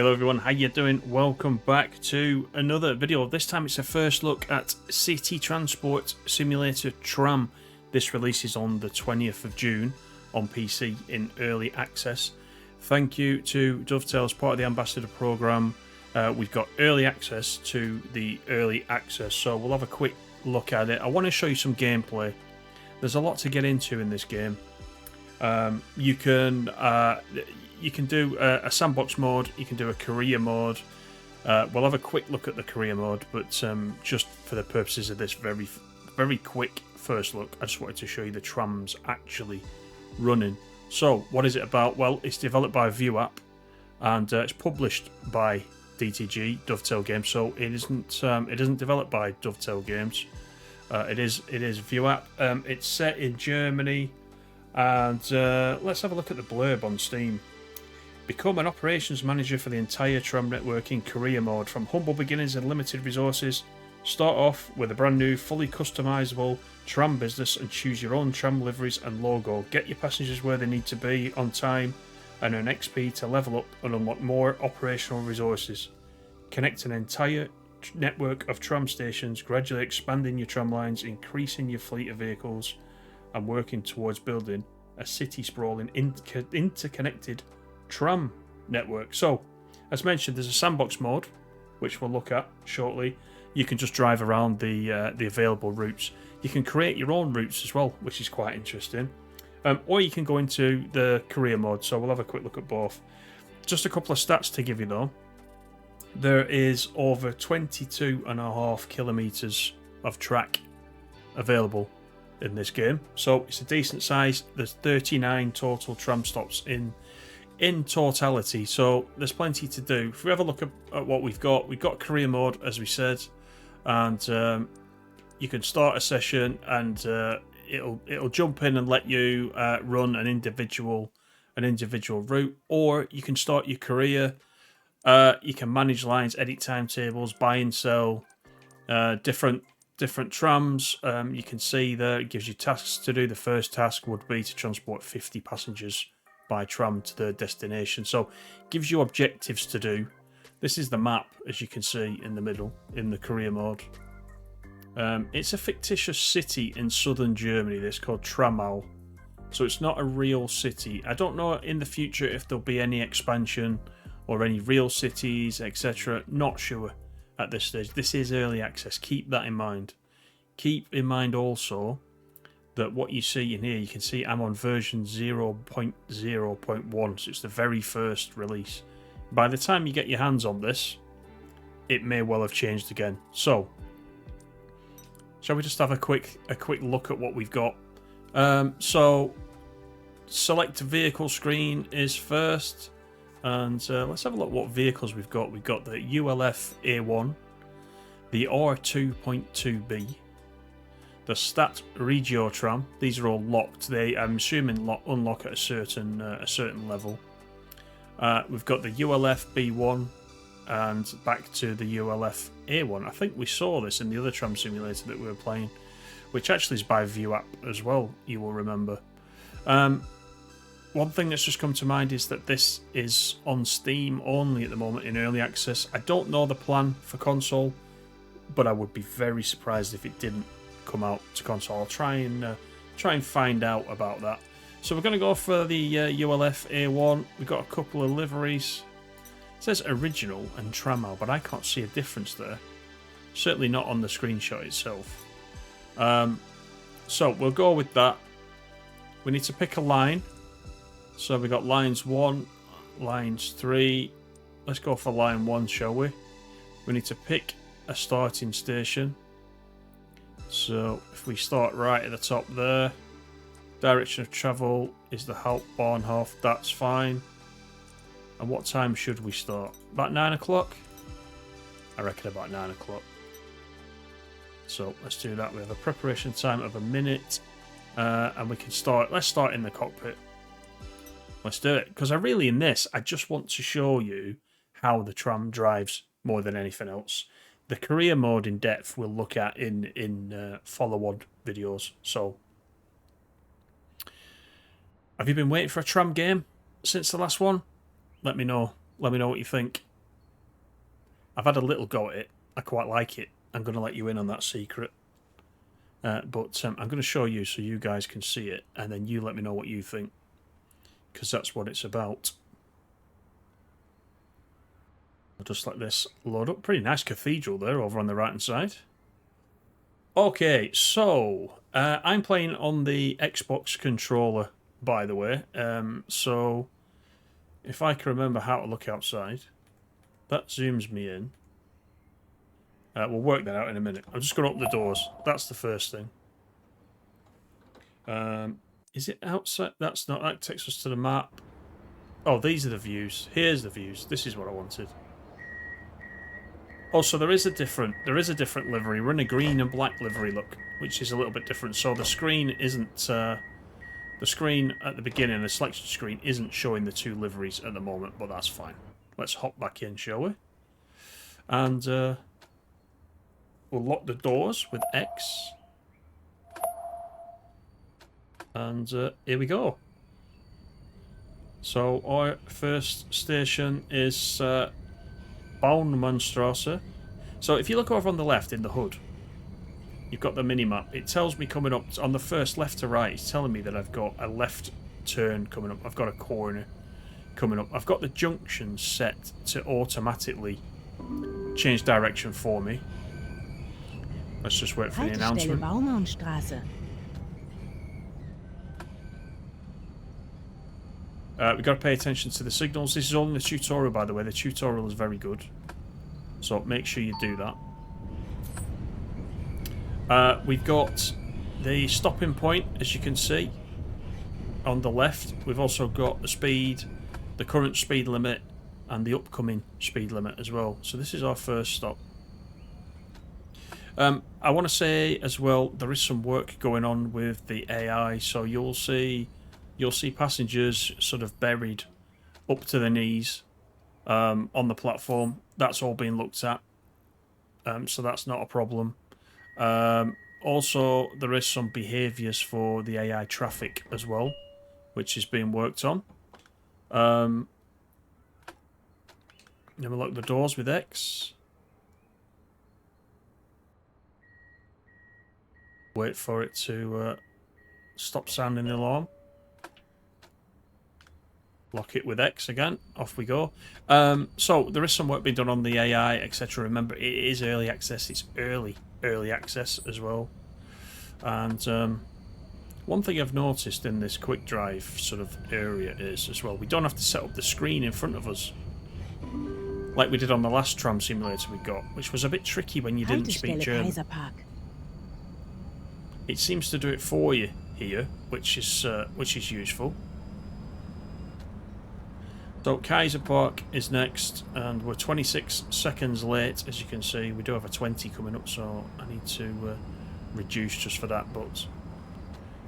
Hello everyone, how you doing? Welcome back to another video. This time it's a first look at City Transport Simulator Tram. This releases on the 20th of June on PC in early access. Thank you to Dovetail as part of the Ambassador program. We've got early access to the early access, so we'll have a quick look at it. I want to show you some gameplay. There's a lot to get into in this game. You can do a sandbox mode, you can do a career mode. We'll have a quick look at the career mode, but just for the purposes of this very quick first look, I just wanted to show you the trams actually running. So, what is it about? Well, it's developed by ViewApp, and it's published by DTG, Dovetail Games. So it isn't developed by Dovetail Games. It is ViewApp. It's set in Germany, and let's have a look at the blurb on Steam. Become an operations manager for the entire tram network in career mode. From humble beginnings and limited resources, start off with a brand new, fully customizable tram business and choose your own tram liveries and logo. Get your passengers where they need to be on time and earn XP to level up and unlock more operational resources. Connect an entire network of tram stations, gradually expanding your tram lines, increasing your fleet of vehicles, and working towards building a city-sprawling, interconnected tram network. So, as mentioned, there's a sandbox mode, which we'll look at shortly. You can just drive around the available routes. You can create your own routes as well, which is quite interesting. Or you can go into the career mode, so we'll have a quick look at both. Just a couple of stats to give you though. There is over 22.5 kilometres of track available in this game, so it's a decent size. There's 39 total tram stops in totality, so there's plenty to do. If we have a look at what we've got career mode, as we said, and you can start a session and it'll jump in and let you run an individual route, or you can start your career. You can manage lines, edit timetables, buy and sell different trams. You can see there it gives you tasks to do. The first task would be to transport 50 passengers by tram to their destination, so gives you objectives to do. This is the map, as you can see in the middle in the career mode. It's a fictitious city in southern Germany, this called Tramau, so it's not a real city. I don't know in the future if there'll be any expansion or any real cities, etc. Not sure at this stage. This is early access, keep that in mind. Keep in mind also that what you see in here, you can see I'm on version 0.0.1, so it's the very first release. By the time you get your hands on this, it may well have changed again. So, shall we just have a quick look at what we've got? So, select vehicle screen is first, and let's have a look what vehicles we've got. We've got the ULF A1, the R2.2B, the Stat Regio tram. These are all locked. They, I'm assuming, unlock at a certain level. We've got the ULF B1 and back to the ULF A1. I think we saw this in the other tram simulator that we were playing, which actually is by ViewApp as well, you will remember. One thing that's just come to mind is that this is on Steam only at the moment in early access. I don't know the plan for console, but I would be very surprised if it didn't come out to console. I'll try and find out about that. So we're going to go for the ULF A1. We've got a couple of liveries. It says original and Tramau, but I can't see a difference there. Certainly not on the screenshot itself. So we'll go with that. We need to pick a line. So we've got lines 1, lines 3. Let's go for line 1, shall we? We need to pick a starting station. So if we start right at the top there, direction of travel is the Hauptbahnhof, that's fine. And what time should we start? About 9 o'clock? I reckon about 9 o'clock. So let's do that. We have a preparation time of a minute, and we can start. Let's start in the cockpit. Let's do it, because I just want to show you how the tram drives more than anything else. The career mode in depth we'll look at in follow-on videos. So, have you been waiting for a tram game since the last one? Let me know. Let me know what you think. I've had a little go at it. I quite like it. I'm going to let you in on that secret. But I'm going to show you so you guys can see it, and then you let me know what you think, because that's what it's about. I'll just let this load up. Pretty nice cathedral there over on the right hand side. Okay, so I'm playing on the Xbox controller, by the way. So if I can remember how to look outside, that zooms me in. We'll work that out in a minute. I'm just going to open the doors. That's the first thing. Is it outside? That's not. That takes us to the map. Oh, these are the views. Here's the views. This is what I wanted. Also, there is a different livery. We're in a green and black livery look, which is a little bit different. So the screen isn't the screen at the beginning. The selection screen isn't showing the two liveries at the moment, but that's fine. Let's hop back in, shall we? And we'll lock the doors with X. And here we go. So our first station is Baumannstrasse. So if you look over on the left in the HUD, you've got the mini-map. It tells me coming up on the first left to right. It's telling me that I've got a left turn coming up. I've got a corner coming up. I've got the junction set to automatically change direction for me. Let's just wait for the announcement. We've got to pay attention to the signals. This is all in the tutorial, by the way. The tutorial is very good, so make sure you do that. We've got the stopping point, as you can see, on the left. We've also got the speed, the current speed limit, and the upcoming speed limit as well. So this is our first stop. I want to say as well, there is some work going on with the AI, so you'll see passengers sort of buried up to the knees on the platform. That's all being looked at, so that's not a problem. Also, there is some behaviours for the AI traffic as well, which is being worked on. Then we'll lock the doors with X. Wait for it to stop sounding the alarm. Lock it with X again. Off we go. So there is some work being done on the AI, etc. Remember, it is early access. It's early access as well. And one thing I've noticed in this quick drive sort of area is as well, we don't have to set up the screen in front of us like we did on the last tram simulator we got, which was a bit tricky when you didn't speak German. It seems to do it for you here, which is useful. So Kaiser Park is next, and we're 26 seconds late, as you can see. We do have a 20 coming up, so I need to reduce just for that, but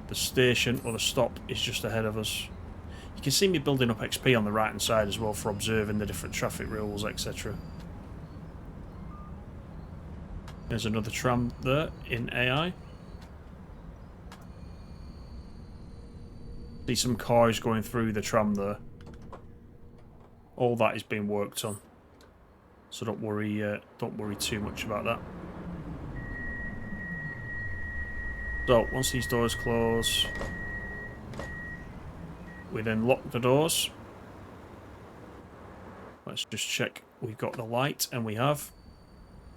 the station, or the stop, is just ahead of us. You can see me building up XP on the right hand side as well for observing the different traffic rules, etc. There's another tram there in AI. See some cars going through the tram there. All that is being worked on, so don't worry too much about that. So once these doors close, we then lock the doors. Let's just check we've got the light, and we have,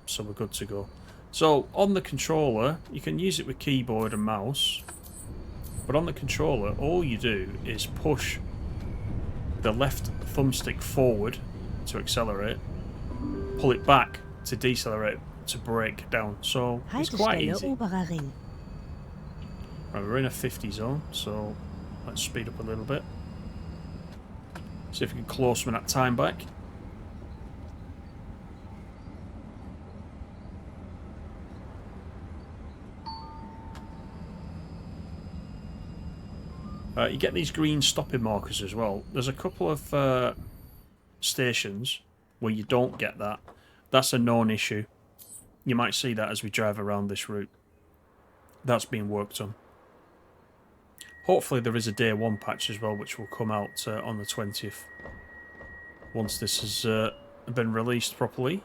so we're good to go. So on the controller, you can use it with keyboard and mouse, but on the controller all you do is push the left thumbstick forward to accelerate, pull it back to decelerate, to brake down. So it's quite easy. Right, we're in a 50 zone, so let's speed up a little bit. See if we can close some of that time back. You get these green stopping markers as well. There's a couple of stations where you don't get that. That's a known issue. You might see that as we drive around this route. That's being worked on. Hopefully there is a day one patch as well, which will come out on the 20th. Once this has been released properly.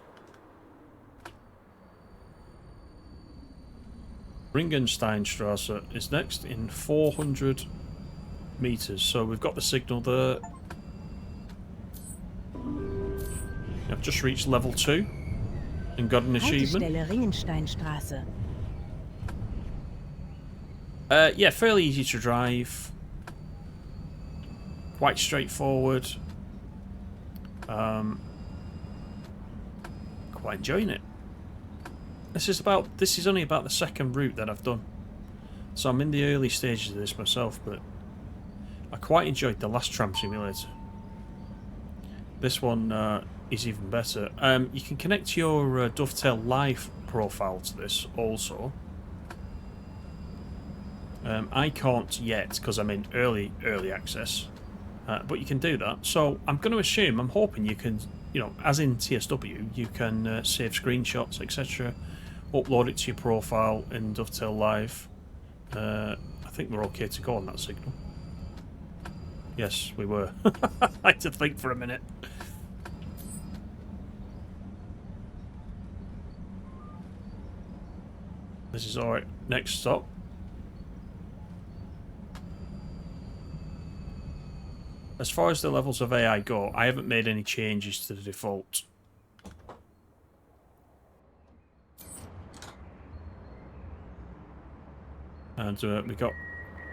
Ringensteinstrasse is next in 400 meters. So we've got the signal there. I've just reached level 2 and got an achievement. Haltestelle Ringensteinstraße. Yeah, fairly easy to drive. Quite straightforward. Quite enjoying it. This is only about the second route that I've done. So I'm in the early stages of this myself, but I quite enjoyed the last Tram Simulator. This one is even better. You can connect your Dovetail Live profile to this also. I can't yet because I'm in early access, but you can do that. So I'm going to assume, I'm hoping you can, you know, as in TSW, you can save screenshots, etc., upload it to your profile in Dovetail Live. I think we're okay to go on that signal. Yes, we were. I had to think for a minute. This is alright. Next stop. As far as the levels of AI go, I haven't made any changes to the default. And we got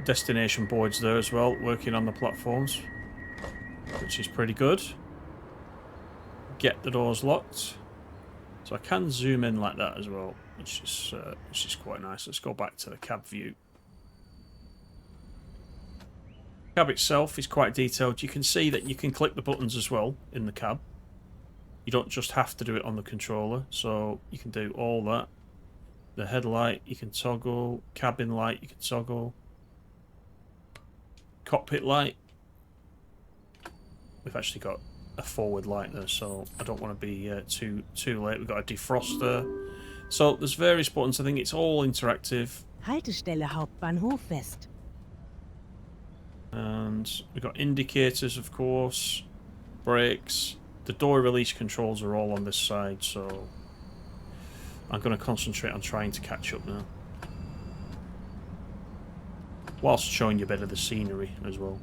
destination boards there as well, working on the platforms, which is pretty good. Get the doors locked. So I can zoom in like that as well, which is quite nice. Let's go back to the cab view. Cab itself is quite detailed. You can see that you can click the buttons as well in the cab. You don't just have to do it on the controller, so you can do all that. The headlight you can toggle, cabin light you can toggle, cockpit light. We've actually got a forward light there, so I don't want to be too late. We've got a defroster. So there's various buttons. I think it's all interactive. Haltestelle Hauptbahnhof West. And we've got indicators, of course, brakes. The door release controls are all on this side, so I'm going to concentrate on trying to catch up now, whilst showing you a bit of the scenery as well.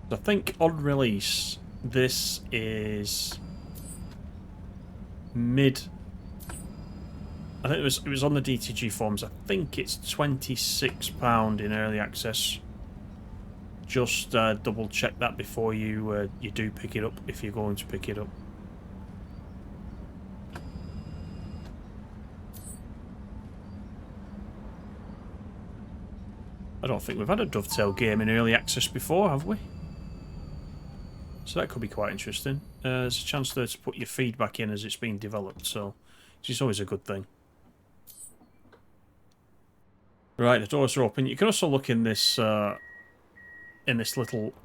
I think on release, this is mid. I think it was on the DTG forums. I think it's £26 in early access. Just double check that before you do pick it up, if you're going to pick it up. I don't think we've had a Dovetail game in early access before, have we? So that could be quite interesting. There's a chance there to put your feedback in as it's being developed, so which is always a good thing. Right, the doors are open. You can also look in this little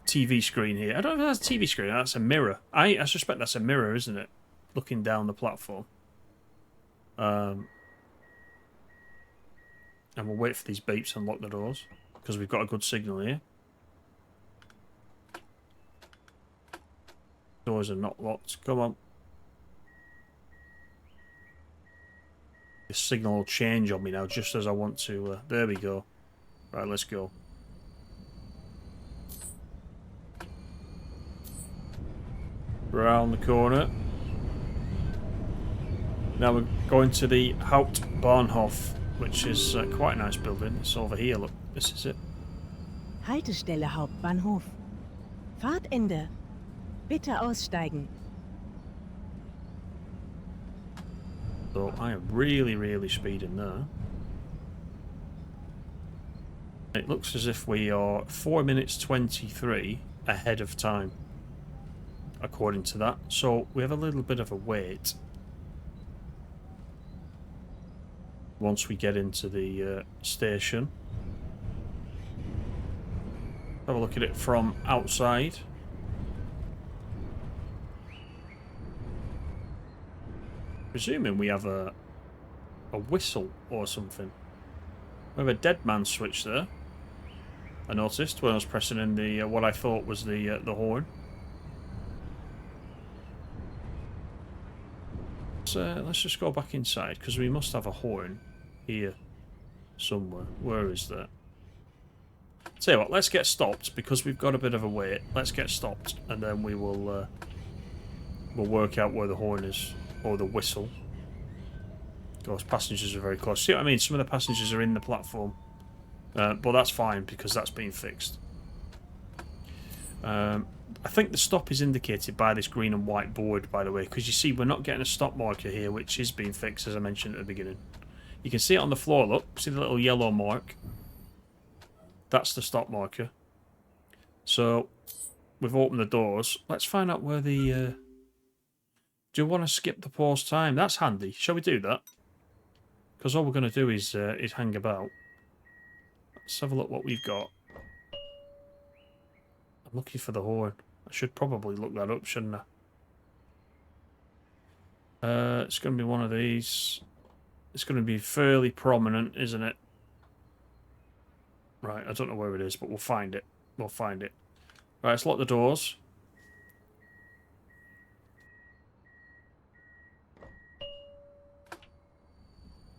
TV screen here. I don't know if that's a TV screen. That's a mirror. I suspect that's a mirror, isn't it? Looking down the platform. And we'll wait for these beeps and lock the doors, because we've got a good signal here. Doors are not locked. Come on. The signal will change on me now just as I want to. There we go. Right, let's go. Round the corner. Now we're going to the Hauptbahnhof, which is quite a nice building. It's over here, look. This is it. Haltestelle Hauptbahnhof. Fahrtende. Bitte aussteigen. So I am really speeding there. It looks as if we are 4 minutes 23 ahead of time, according to that. So we have a little bit of a wait once we get into the station. Have a look at it from outside. Presuming we have a whistle or something. We have a dead man switch there. I noticed when I was pressing in the what I thought was the horn. Let's just go back inside, because we must have a horn here somewhere. Where is that? Tell you what, let's get stopped, because we've got a bit of a wait. Let's get stopped, and then we will we'll work out where the horn is, or the whistle. Those passengers are very close. See what I mean? Some of the passengers are in the platform. But that's fine, because that's been fixed. I think the stop is indicated by this green and white board, by the way, because you see we're not getting a stop marker here, which is being fixed, as I mentioned at the beginning. You can see it on the floor, look. See the little yellow mark? That's the stop marker. So, we've opened the doors. Let's find out where the... Do you want to skip the pause time? That's handy. Shall we do that? Because all we're going to do is hang about. Let's have a look what we've got. I'm looking for the horn. I should probably look that up, shouldn't I? It's going to be one of these. It's going to be fairly prominent, isn't it? Right, I don't know where it is, but we'll find it. We'll find it. Right, let's lock the doors.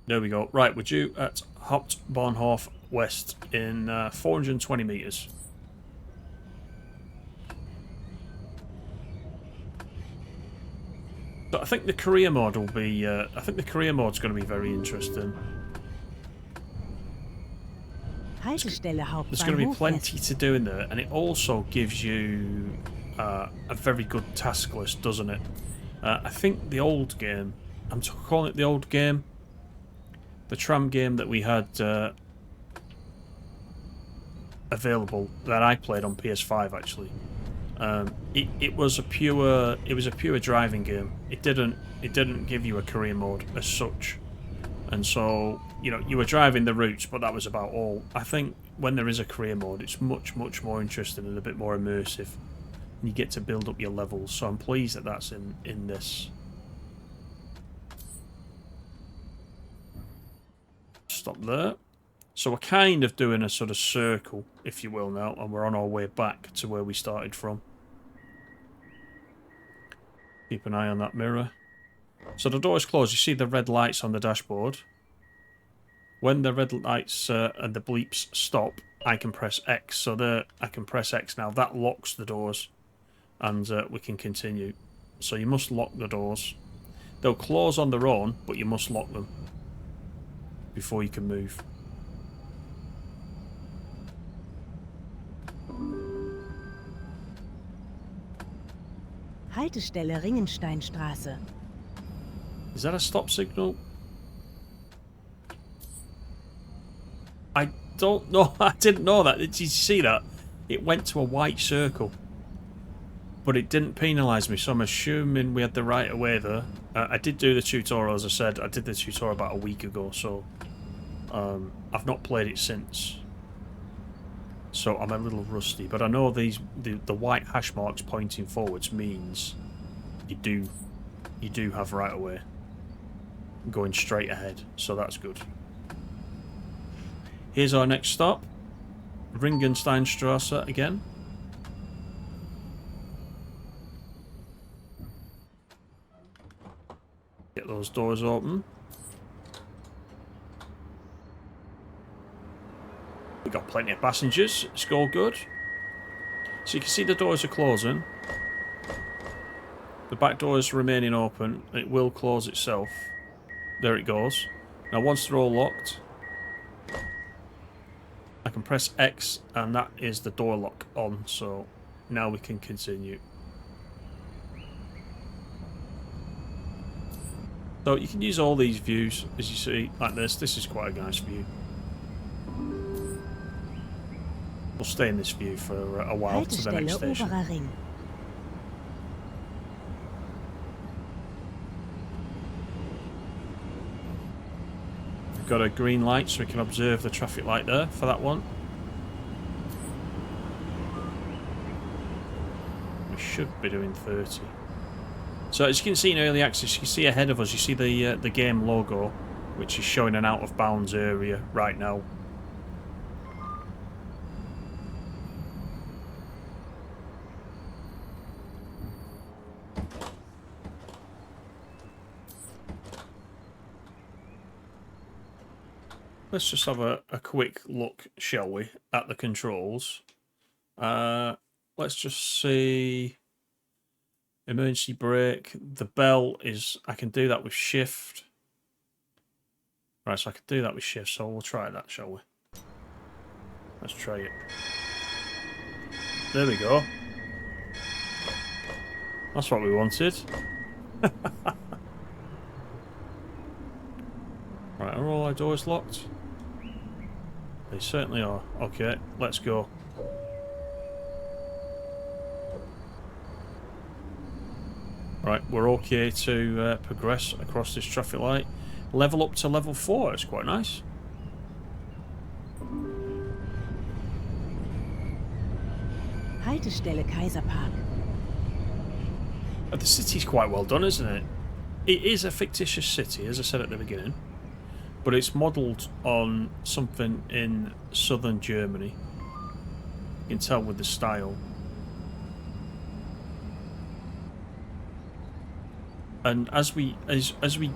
There we go. Right, we're due at Hauptbahnhof West in 420 metres. But I think the career mode will be... I think the career mode's going to be very interesting. There's going to be plenty to do in there, and it also gives you a very good task list, doesn't it? I think the old game... I'm calling it the old game. The tram game that we had available, that I played on PS5 actually. It was a pure driving game. It didn't give you a career mode as such, and so you were driving the routes, but that was about all. I think when there is a career mode, it's much more interesting and a bit more immersive. And you get to build up your levels. So I'm pleased that that's in this. Stop there. So we're kind of doing a sort of circle, if you will, now, and we're on our way back to where we started from. Keep an eye on that mirror. So the door is closed. You see the red lights on the dashboard. When the red lights and the bleeps stop, I can press X. So there, I can press X now. That locks the doors, and we can continue. So you must lock the doors. They'll close on their own, but you must lock them before you can move. Haltestelle Ringensteinstraße. Is that a stop signal? I don't know. I didn't know that. Did you see that? It went to a white circle. But it didn't penalise me, so I'm assuming we had the right of way there. I did do the tutorial, as I said. I did the tutorial about a week ago, so I've not played it since. So I'm a little rusty, but I know the white hash marks pointing forwards means you do have right of way going straight ahead, so that's good. Here's our next stop, Ringensteinstraße again. Get those doors open. We've got plenty of passengers. It's all good. So you can see the doors are closing. The back door is remaining open. It will close itself. There it goes. Now once they're all locked, I can press X and that is the door lock on. So now we can continue. So you can use all these views, as you see, like this. This is quite a nice view. We'll stay in this view for a while to the next station. We've got a green light so we can observe the traffic light there for that one. We should be doing 30. So as you can see in early access, you can see ahead of us, you see the game logo, which is showing an out of bounds area right now. let's just have a quick look, shall we, at the controls. Let's just see. Emergency brake. The bell is, I can do that with shift. Right, so I can do that with shift, so we'll try that, shall we? Let's try it. There we go. That's what we wanted. Right, are all our doors locked? They certainly are. Okay, let's go. Right, we're okay to progress across this traffic light. Level up to level 4, it's quite nice. Haltestelle Kaiserpark. The city's quite well done, isn't it? It is a fictitious city, as I said at the beginning, but it's modelled on something in southern Germany. You can tell with the style. And as we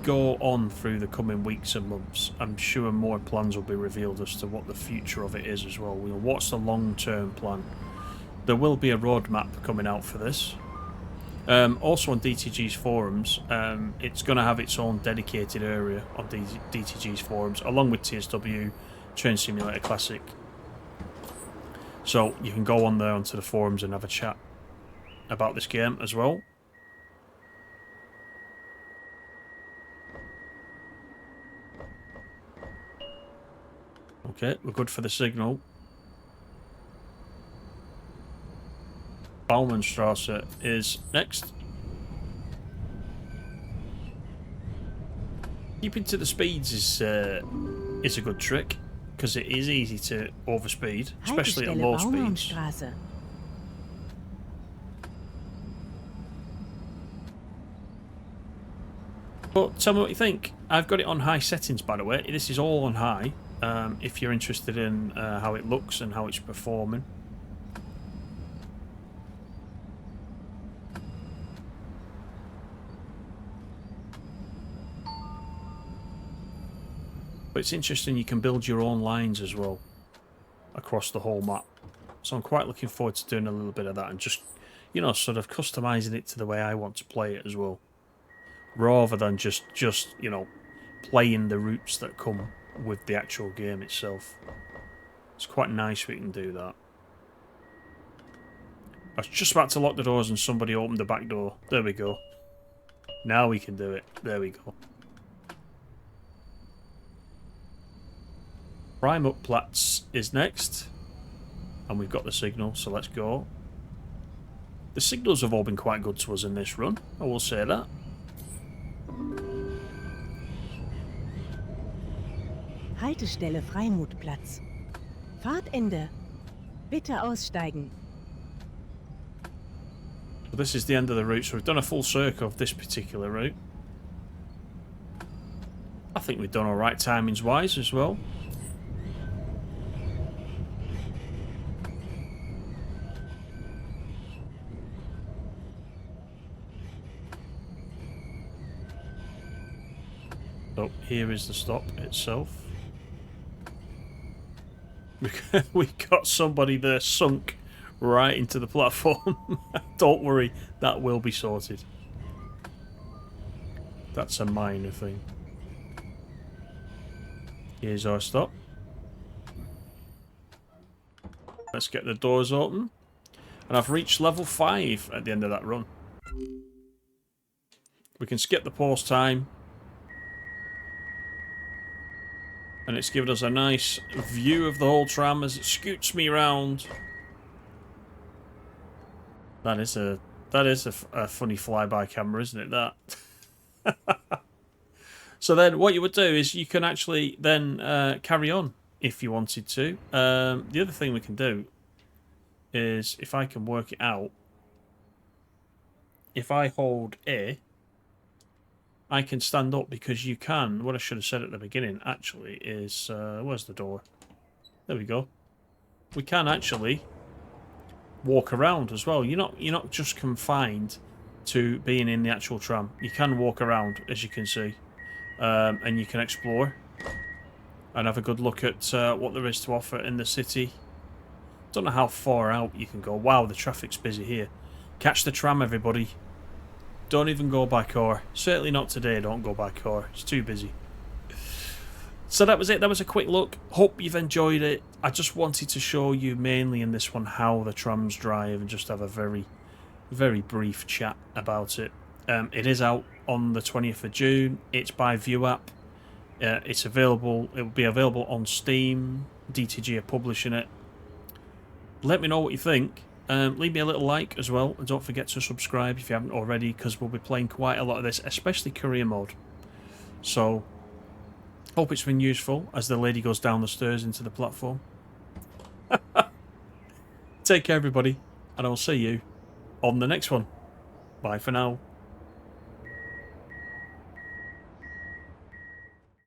go on through the coming weeks and months, I'm sure more plans will be revealed as to what the future of it is as well. What's the long-term plan? There will be a roadmap coming out for this. Also on DTG's forums, it's going to have its own dedicated area on DTG's forums, along with TSW, Train Simulator Classic. So you can go on there onto the forums and have a chat about this game as well. Okay, we're good for the signal. Baumannstrasse is next. Keeping to the speeds is a good trick, because it is easy to overspeed, especially at low speeds. But tell me what you think. I've got it on high settings, by the way. This is all on high. If you're interested in how it looks and how it's performing. But it's interesting, you can build your own lines as well across the whole map. So I'm quite looking forward to doing a little bit of that and just, you know, sort of customizing it to the way I want to play it as well. Rather than just you know, playing the routes that come with the actual game itself. It's quite nice we can do that. I was just about to lock the doors and somebody opened the back door. There we go. Now we can do it. There we go. Prime up Platz is next. And we've got the signal, so let's go. The signals have all been quite good to us in this run, I will say that. Haltestelle Freimutplatz. Fahrtende. Bitte aussteigen. So this is the end of the route, so we've done a full circle of this particular route. I think we've done alright timings wise as well. So here is the stop itself. We got somebody there sunk right into the platform. Don't worry, that will be sorted. That's a minor thing. Here's our stop. Let's get the doors open. And I've reached level 5 at the end of that run. We can skip the pause time. And it's given us a nice view of the whole tram as it scoots me round. That is a funny flyby camera, isn't it? That. So then, what you would do is you can actually then carry on if you wanted to. The other thing we can do is, if I can work it out, if I hold A, I can stand up, because you can, what I should have said at the beginning actually is, where's the door? There we go. We can actually walk around as well. You're not just confined to being in the actual tram. You can walk around, as you can see, and you can explore. and have a good look at what there is to offer in the city. Don't know how far out you can go. Wow, the traffic's busy here. Catch the tram, everybody. Don't even go by car. Certainly not today, don't go by car. It's too busy. So that was it. That was a quick look. Hope you've enjoyed it. I just wanted to show you mainly in this one how the trams drive and just have a very, very brief chat about it. It is out on the 20th of June. It's by View app. It's available. It will be available on Steam. DTG are publishing it. Let me know what you think. Leave me a little like as well, and don't forget to subscribe if you haven't already, because we'll be playing quite a lot of this, especially career mode. So, hope it's been useful as the lady goes down the stairs into the platform. Take care, everybody, and I'll see you on the next one. Bye for now.